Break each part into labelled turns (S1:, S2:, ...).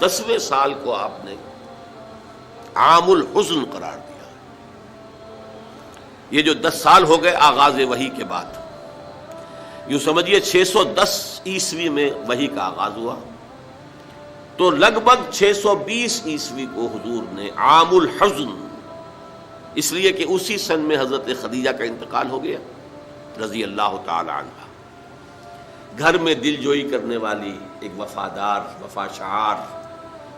S1: 10ویں سال کو آپ نے عام الحزن قرار دیا. یہ جو 10 سال ہو گئے آغاز وحی کے بعد، یوں سمجھیے 610 عیسوی میں وحی کا آغاز ہوا، تو لگ بھگ 620 عیسوی کو حضور نے عام الحزن، اس لیے کہ اسی سن میں حضرت خدیجہ کا انتقال ہو گیا رضی اللہ تعالی عنہ. گھر میں دل جوئی کرنے والی ایک وفادار، وفاشار،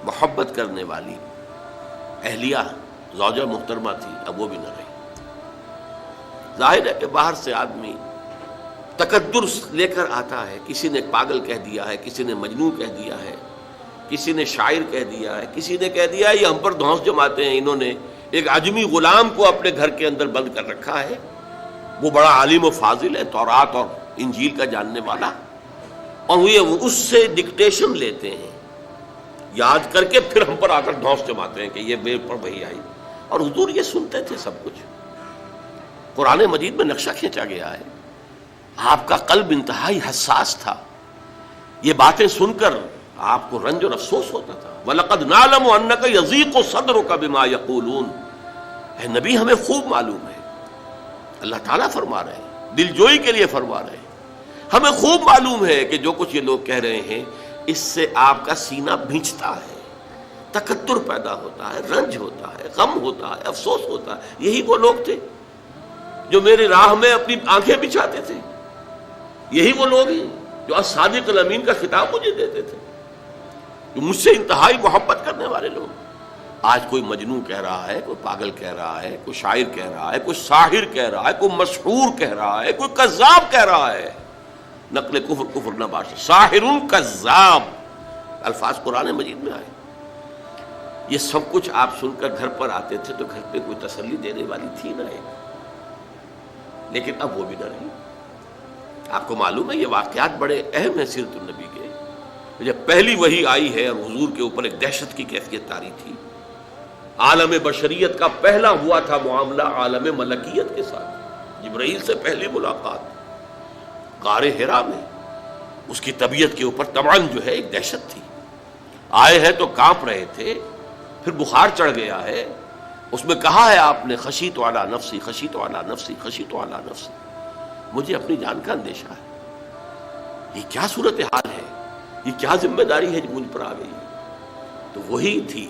S1: محبت کرنے والی اہلیہ زوجہ محترمہ تھی، اب وہ بھی نہ رہی. ظاہر ہے کہ باہر سے آدمی تقدر لے کر آتا ہے، کسی نے پاگل کہہ دیا ہے، کسی نے مجنون کہہ دیا ہے، کسی نے شاعر کہہ دیا ہے، کسی نے کہہ دیا ہے یہ ہم پر دھونس جماتے ہیں، انہوں نے ایک عجمی غلام کو اپنے گھر کے اندر بند کر رکھا ہے، وہ بڑا عالم و فاضل ہے، تورات اور انجیل کا جاننے والا، اور وہ اس سے ڈکٹیشن لیتے ہیں یاد کر کے، پھر ہم پر آ کر دھونس جماتے ہیں کہ یہ میرے پر وحی آئی. اور حضور یہ سنتے تھے سب کچھ. قرآن مجید میں نقشہ کھینچا گیا ہے، آپ کا قلب انتہائی حساس تھا، یہ باتیں سن کر آپ کو رنج اور افسوس ہوتا تھا. وَلَقَدْ نَعْلَمُ أَنَّكَ يَضِيقُ صَدْرُكَ بِمَا يَقُولُونَ. اے نبی ہمیں خوب معلوم ہے، اللہ تعالیٰ فرما رہے ہیں، دل جوئی کے لیے فرما رہے ہیں، ہمیں خوب معلوم ہے کہ جو کچھ یہ لوگ کہہ رہے ہیں اس سے آپ کا سینہ بھینچتا ہے، تکدر پیدا ہوتا ہے، رنج ہوتا ہے، غم ہوتا ہے، افسوس ہوتا ہے. یہی وہ لوگ تھے جو میری راہ میں اپنی آنکھیں بچھاتے تھے، یہی وہ لوگ ہیں جو الصادق الامین کا خطاب مجھے دیتے تھے، جو مجھ سے انتہائی محبت کرنے والے لوگ. آج کوئی مجنون کہہ رہا ہے، کوئی پاگل کہہ رہا ہے، کوئی شاعر کہہ رہا ہے، کوئی ساحر کہہ رہا ہے، کوئی مسحور کہہ رہا ہے، کوئی کذاب کہہ رہا ہے. نقل کفر کفر نہ باشد، ساحر کذاب الفاظ قرآن مجید میں آئے. یہ سب کچھ آپ سن کر گھر پر آتے تھے تو گھر پہ کوئی تسلی دینے والی تھی نہ ایک. لیکن اب وہ بھی نہ رہی. آپ کو معلوم ہے یہ واقعات بڑے اہم ہیں سیرت النبی کے. جب پہلی وحی آئی ہے اور حضور کے اوپر ایک دہشت کی کیفیت طاری تھی، عالم بشریت کا پہلا ہوا تھا معاملہ عالم ملکیت کے ساتھ. جبرائیل سے پہلی ملاقات غار حرا میں، اس کی طبیعت کے اوپر طبعاً جو ہے ایک دہشت تھی. آئے ہیں تو کانپ رہے تھے، پھر بخار چڑھ گیا ہے. اس میں کہا ہے آپ نے خشیت علی نفسی، خشیت علی نفسی، خشیت علی نفسی، مجھے اپنی جان کا اندیشہ ہے. یہ کیا صورتحال ہے، یہ کیا ذمہ داری ہے جو مجھ پر آ گئی. تو وہی تھی،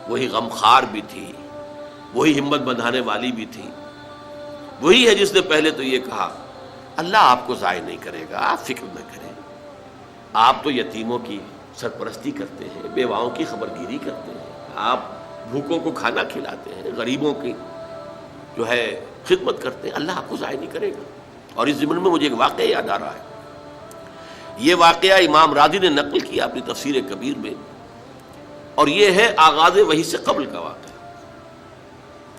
S1: وہی غمخوار بھی تھی، وہی ہمت بندھانے والی بھی تھی، وہی ہے جس نے پہلے تو یہ کہا اللہ آپ کو ضائع نہیں کرے گا، آپ فکر نہ کریں، آپ تو یتیموں کی سرپرستی کرتے ہیں، بیواؤں کی خبرگیری کرتے ہیں، آپ بھوکوں کو کھانا کھلاتے ہیں، غریبوں کی جو ہے خدمت کرتے ہیں، اللہ آپ کو ضائع نہیں کرے گا. اور اس ضمن میں مجھے ایک واقعہ یاد آ رہا ہے. یہ واقعہ امام راضی نے نقل کیا اپنی تفسیر کبیر میں، اور یہ ہے آغاز وحی سے قبل کا واقعہ.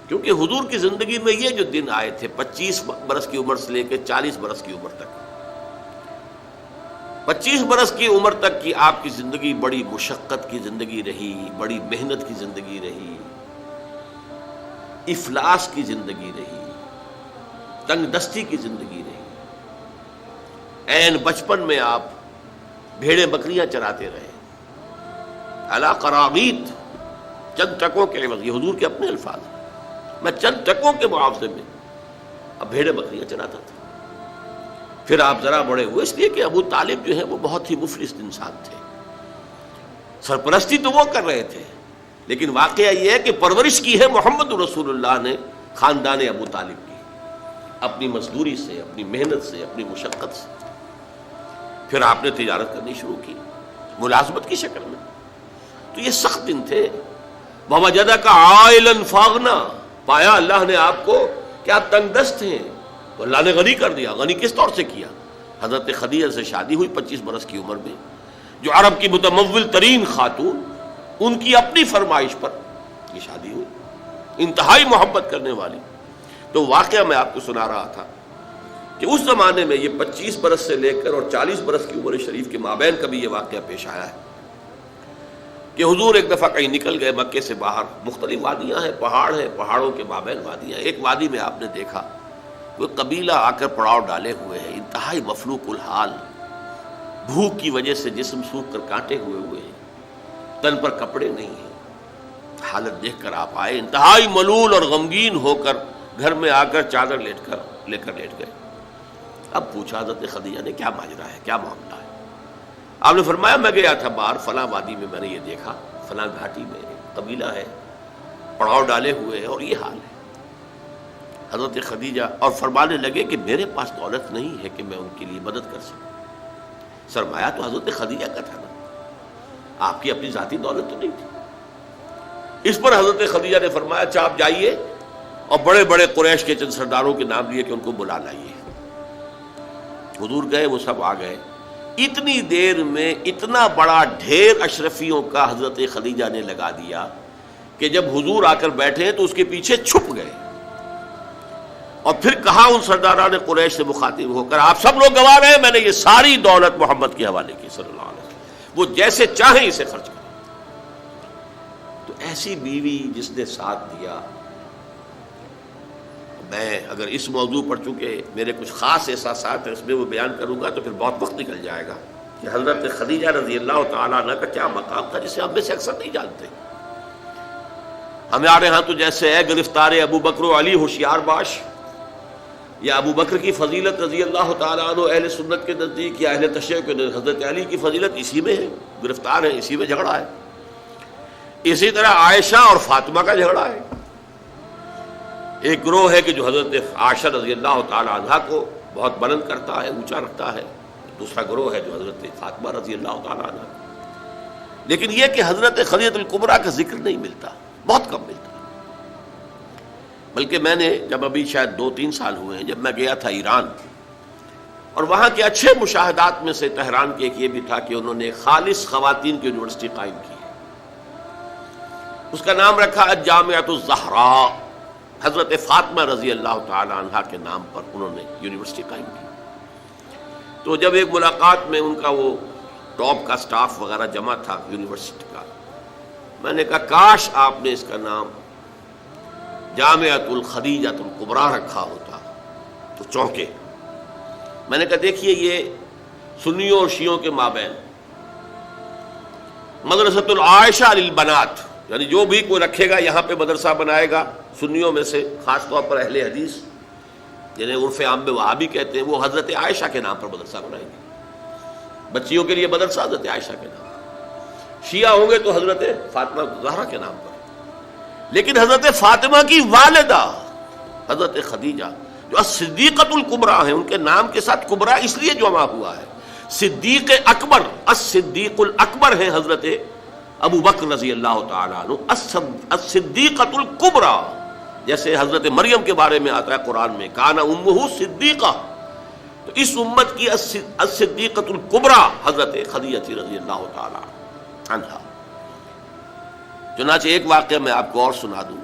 S1: کیونکہ حضور کی زندگی میں یہ جو دن آئے تھے 25 برس کی عمر سے لے کے 40 برس کی عمر تک، 25 برس کی عمر تک کی آپ کی زندگی بڑی مشقت کی زندگی رہی، بڑی محنت کی زندگی رہی، افلاس کی زندگی رہی، تنگ دستی کی زندگی رہی. عین بچپن میں آپ بھیڑیں بکریاں چراتے رہے، علی قراغیت، چند ٹکوں کے عوض. یہ حضور کے اپنے الفاظ ہیں، میں چند ٹکوں کے معاوضے میں اب بھیڑیں بکریاں چراتا تھا. پھر آپ ذرا بڑے ہوئے، اس لیے کہ ابو طالب جو ہے وہ بہت ہی مفلس انسان تھے. سرپرستی تو وہ کر رہے تھے، لیکن واقعہ یہ ہے کہ پرورش کی ہے محمد رسول اللہ نے خاندان ابو طالب کی، اپنی مزدوری سے، اپنی محنت سے، اپنی مشقت سے. پھر آپ نے تجارت کرنی شروع کی ملازمت کی شکل میں. تو یہ سخت دن تھے. وَوَجَدَكَ عَائِلًا فَأَغْنَىٰ، پایا اللہ نے آپ کو کہ آپ تنگ دست ہیں تو اللہ نے غنی کر دیا. غنی کس طور سے کیا؟ حضرت خدیجہ سے شادی ہوئی 25 برس کی عمر میں، جو عرب کی متمول ترین خاتون، ان کی اپنی فرمائش پر یہ شادی ہوئی، انتہائی محبت کرنے والی. تو واقعہ میں آپ کو سنا رہا تھا کہ اس زمانے میں یہ 25 برس سے لے کر اور 40 برس کی عمر شریف کے مابین کبھی یہ واقعہ پیش آیا ہے کہ حضور ایک دفعہ کہیں نکل گئے مکے سے باہر. مختلف وادیاں ہیں، پہاڑ ہیں، پہاڑوں کے مابین وادیاں. ایک وادی میں آپ نے دیکھا کوئی قبیلہ آ کر پڑاؤ ڈالے ہوئے ہے، انتہائی مفلوق الحال، بھوک کی وجہ سے جسم سوکھ کر کانٹے ہوئے ہیں. تن پر کپڑے نہیں ہیں. حالت دیکھ کر آپ آئے, انتہائی ملول اور غمگین ہو کر گھر میں آ کر چادر لے کر لیٹ گئے. اب پوچھا حضرت خدیجہ نے کیا ماجرا ہے, کیا معاملہ ہے؟ آپ نے فرمایا میں گیا تھا باہر فلاں وادی میں, میں نے یہ دیکھا فلاں گھاٹی میں قبیلہ ہے, پڑاؤ ڈالے ہوئے ہیں اور یہ حال ہے. حضرت خدیجہ اور فرمانے لگے کہ میرے پاس دولت نہیں ہے کہ میں ان کے لیے مدد کر سکوں. سرمایہ تو حضرت خدیجہ کا تھا نا, آپ کی اپنی ذاتی دولت تو نہیں تھی. اس پر حضرت خدیجہ نے فرمایا اچھا آپ جائیے اور بڑے بڑے قریش کے چند سرداروں کے نام لیے کہ ان کو بلا لائیے. حضور گئے, وہ سب آ گئے. اتنی دیر میں اتنا بڑا ڈھیر اشرفیوں کا حضرت خدیجہ نے لگا دیا کہ جب حضور آ کر بیٹھے تو اس کے پیچھے چھپ گئے. اور پھر کہا ان سرداران قریش سے مخاطب ہو کر آپ سب لوگ گواہ ہیں, میں نے یہ ساری دولت محمد کے حوالے کی صلی اللہ علیہ وسلم, وہ جیسے چاہیں اسے خرچ کریں. تو ایسی بیوی جس نے ساتھ دیا. میں اگر اس موضوع پر چونکہ میرے کچھ خاص احساسات ہیں اس میں وہ بیان کروں گا تو پھر بہت وقت نکل جائے گا کہ حضرت خدیجہ رضی اللہ تعالیٰ عنہ کا کیا مقام تھا جسے ہم میں سے اکثر نہیں جانتے. ہمارے ہاں تو جیسے ہے گرفتار ابو بکر و علی ہوشیار باش, یا ابو بکر کی فضیلت رضی اللہ تعالیٰ عنہ اہل سنت کے نزدیک, یا اہل تشیع کے حضرت علی کی فضیلت اسی میں ہے, گرفتار ہے, اسی میں جھگڑا ہے. اسی طرح عائشہ اور فاطمہ کا جھگڑا ہے. ایک گروہ ہے کہ جو حضرت عائشہ رضی اللہ تعالیٰ عنہ کو بہت بلند کرتا ہے, اونچا رکھتا ہے. دوسرا گروہ ہے جو حضرت فاطمہ رضی اللہ تعالیٰ عنہ. لیکن یہ کہ حضرت خدیجہ الکبریٰ کا ذکر نہیں ملتا, بہت کم ملتا. بلکہ میں نے جب ابھی شاید 2-3 سال ہوئے ہیں, جب میں گیا تھا ایران, اور وہاں کے اچھے مشاہدات میں سے تہران کے ایک یہ بھی تھا کہ انہوں نے خالص خواتین کی یونیورسٹی قائم کی. اس کا نام رکھا الجامعۃ الزہراء, حضرت فاطمہ رضی اللہ تعالی عنہا کے نام پر انہوں نے یونیورسٹی قائم کی. تو جب ایک ملاقات میں ان کا وہ ٹاپ کا سٹاف وغیرہ جمع تھا یونیورسٹی کا, میں نے کہا کاش آپ نے اس کا نام جامعۃ الخدیجۃ الکبریٰ رکھا ہوتا تو چونکے. میں نے کہا دیکھیے یہ سنیوں اور شیعوں کے مابین مدرسۃ العائشہ للبنات, یعنی جو بھی کوئی رکھے گا یہاں پہ مدرسہ بنائے گا سنیوں میں سے, خاص طور پر اہل حدیث جنہیں عرف عام میں وہابی کہتے ہیں, وہ حضرت عائشہ کے نام پر مدرسہ بنائیں گے. بچیوں کے لیے مدرسہ حضرت عائشہ کے نام پر, شیعہ ہوں گے تو حضرت فاطمہ زہرا کے نام پر. لیکن حضرت فاطمہ کی والدہ حضرت خدیجہ جو صدیقۃ الکبریٰ ہیں, ان کے نام کے ساتھ کبریٰ اس لیے جمع ہوا ہے. صدیق اکبر, الصدیق الاکبر ہیں حضرت ابو بکر رضی اللہ تعالیٰ عنہ. الصدیقۃ الکبریٰ, جیسے حضرت مریم کے بارے میں آتا ہے قرآن میں کان امہ صدیقہ, تو اس امت کی الصدیقۃ الکبریٰ حضرت خدیجہ رضی اللہ تعالیٰ عنہا. چنانچہ ایک واقعہ میں آپ کو اور سنا دوں.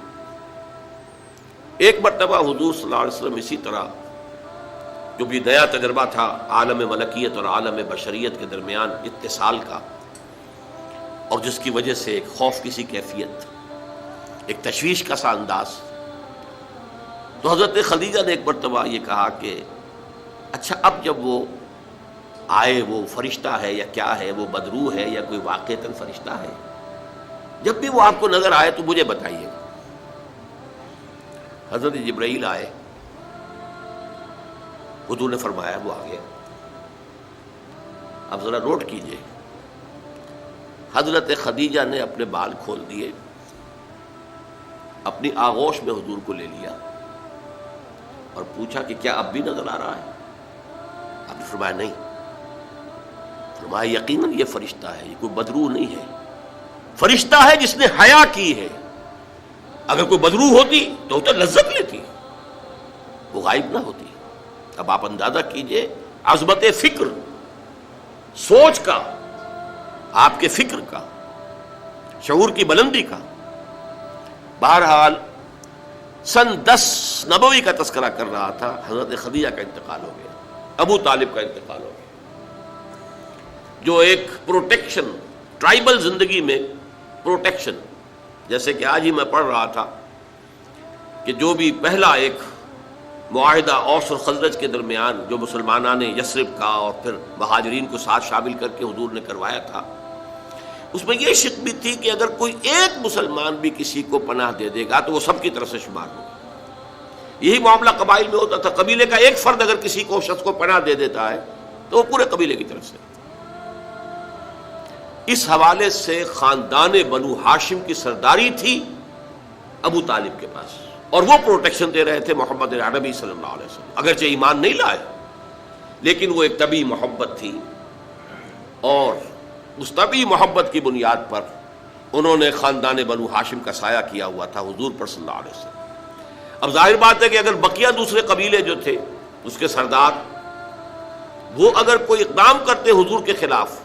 S1: ایک مرتبہ حضور صلی اللہ علیہ وسلم اسی طرح جو بھی نیا تجربہ تھا عالم ملکیت اور عالم بشریت کے درمیان اتصال کا, اور جس کی وجہ سے ایک خوف کی سی کیفیت, ایک تشویش کا سا انداز. تو حضرت خدیجہ نے ایک مرتبہ یہ کہا کہ اچھا اب جب وہ آئے, وہ فرشتہ ہے یا کیا ہے, وہ بدروح ہے یا کوئی واقعتاً فرشتہ ہے, جب بھی وہ آپ کو نظر آئے تو مجھے بتائیے گا. حضرت جبرائیل آئے, حضور نے فرمایا وہ آ گیا. اب ذرا نوٹ کیجئے, حضرت خدیجہ نے اپنے بال کھول دیے, اپنی آغوش میں حضور کو لے لیا اور پوچھا کہ کیا اب بھی نظر آ رہا ہے؟ آپ نے فرمایا نہیں. فرمایا یقیناً یہ فرشتہ ہے, یہ کوئی بدروح نہیں ہے, فرشتہ ہے جس نے حیا کی ہے. اگر کوئی بدروح ہوتی تو لذت لیتی, وہ غائب نہ ہوتی. اب آپ اندازہ کیجئے عظمت فکر, سوچ کا, آپ کے فکر کا, شعور کی بلندی کا. بہرحال سن 10 نبوی کا تذکرہ کر رہا تھا, حضرت خدیجہ کا انتقال ہو گیا, ابو طالب کا انتقال ہو گیا. جو ایک پروٹیکشن, ٹرائبل زندگی میں پروٹیکشن, جیسے کہ آج ہی میں پڑھ رہا تھا کہ جو بھی پہلا ایک معاہدہ اوس اور خزرج کے درمیان جو مسلمانان نے یثرب کا اور پھر مہاجرین کو ساتھ شامل کر کے حضور نے کروایا تھا, اس میں یہ شک بھی تھی کہ اگر کوئی ایک مسلمان بھی کسی کو پناہ دے دے گا تو وہ سب کی طرف سے شمار ہوگا. یہی معاملہ قبائل میں ہوتا تھا. قبیلے کا ایک فرد اگر کسی کو شخص کو پناہ دے دیتا ہے تو وہ پورے قبیلے کی طرف سے. اس حوالے سے خاندان بنو ہاشم کی سرداری تھی ابو طالب کے پاس، اور وہ پروٹیکشن دے رہے تھے محمد عربی صلی اللہ علیہ وسلم. اگرچہ ایمان نہیں لائے لیکن وہ ایک طبی محبت تھی، اور اس طبی محبت کی بنیاد پر انہوں نے خاندان بنو ہاشم کا سایہ کیا ہوا تھا حضور پر صلی اللہ علیہ وسلم. اب ظاہر بات ہے کہ اگر بقیہ دوسرے قبیلے جو تھے اس کے سردار وہ اگر کوئی اقدام کرتے حضور کے خلاف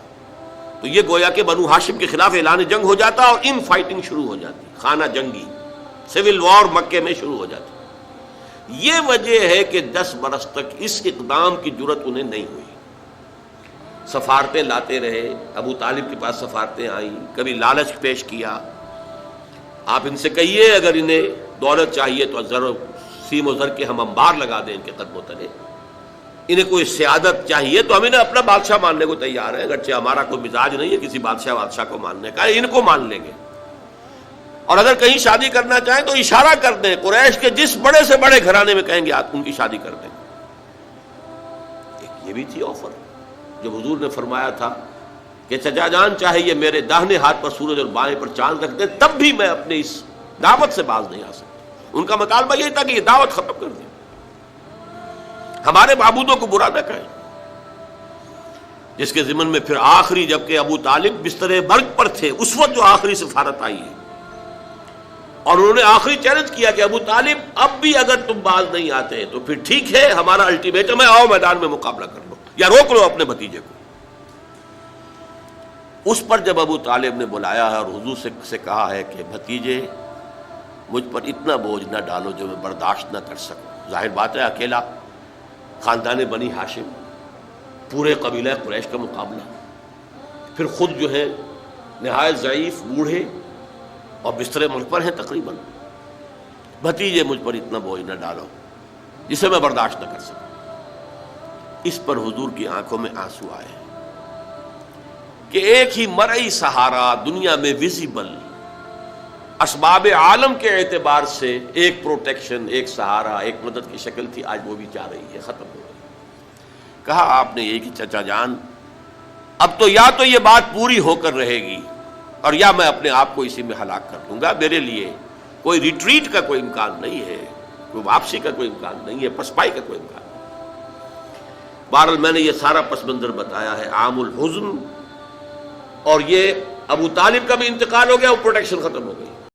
S1: تو یہ گویا کہ بنو ہاشم کے خلاف اعلان جنگ ہو جاتا اور ان فائٹنگ شروع ہو جاتی، خانہ جنگی سول وار مکے میں شروع ہو جاتی. یہ وجہ ہے کہ 10 برس تک اس اقدام کی جرت انہیں نہیں ہوئی. سفارتیں لاتے رہے، ابو طالب کے پاس سفارتیں آئیں، کبھی لالچ پیش کیا، آپ ان سے کہیے اگر انہیں دولت چاہیے تو سیم و زر کے ہم انبار لگا دیں ان کے قدموں تلے، انہیں کوئی سیادت چاہیے تو ہم انہیں اپنا بادشاہ ماننے کو تیار ہیں، اگرچہ ہمارا کوئی مزاج نہیں ہے کسی بادشاہ کو ماننے کا، ان کو مان لیں گے. اور اگر کہیں شادی کرنا چاہیں تو اشارہ کر دیں، قریش کے جس بڑے سے بڑے گھرانے میں کہیں گے آپ ان کی شادی کر دیں. ایک یہ بھی تھی آفر جب حضور نے فرمایا تھا کہ چچا جان چاہے یہ میرے داہنے ہاتھ پر سورج اور بائیں پر چاند رکھ دیں تب بھی میں اپنے اس دعوت سے باز نہیں آ سکتا. ان کا مطالبہ یہی تھا کہ یہ دعوت ختم کر دیں، ہمارے معبودوں کو برا نہ کہیں. جس کے ضمن میں پھر آخری جبکہ ابو طالب بستر مرگ پر تھے اس وقت جو آخری سفارت آئی ہے، اور انہوں نے آخری چیلنج کیا کہ ابو طالب اب بھی اگر تم باز نہیں آتے تو پھر ٹھیک ہے، ہمارا الٹیمیٹم ہے، آؤ میدان میں مقابلہ کر لو یا روک لو اپنے بھتیجے کو. اس پر جب ابو طالب نے بلایا ہے اور حضور سے کہا ہے کہ بھتیجے مجھ پر اتنا بوجھ نہ ڈالو جو میں برداشت نہ کر سکوں. ظاہر بات ہے اکیلا خاندان بنی ہاشم، پورے قبیلہ قریش کا مقابلہ، پھر خود جو ہے نہایت ضعیف بوڑھے اور بستر مرگ پر ہیں تقریباً. بھتیجے مجھ پر اتنا بوجھ نہ ڈالو جسے میں برداشت نہ کر سکوں. اس پر حضور کی آنکھوں میں آنسو آئے کہ ایک ہی مرئی سہارا دنیا میں ویزیبل اسباب عالم کے اعتبار سے ایک پروٹیکشن، ایک سہارا، ایک مدد کی شکل تھی، آج وہ بھی جا رہی ہے، ختم ہو گئی. کہا آپ نے یہ کہ چچا جان اب تو یا تو یہ بات پوری ہو کر رہے گی اور یا میں اپنے آپ کو اسی میں ہلاک کر دوں گا. میرے لیے کوئی ریٹریٹ کا کوئی امکان نہیں ہے، کوئی واپسی کا کوئی امکان نہیں ہے، پسپائی کا کوئی امکان نہیں. بہرحال میں نے یہ سارا پس منظر بتایا ہے عام الحزن، اور یہ ابو طالب کا بھی انتقال ہو گیا، وہ پروٹیکشن ختم ہو گئی.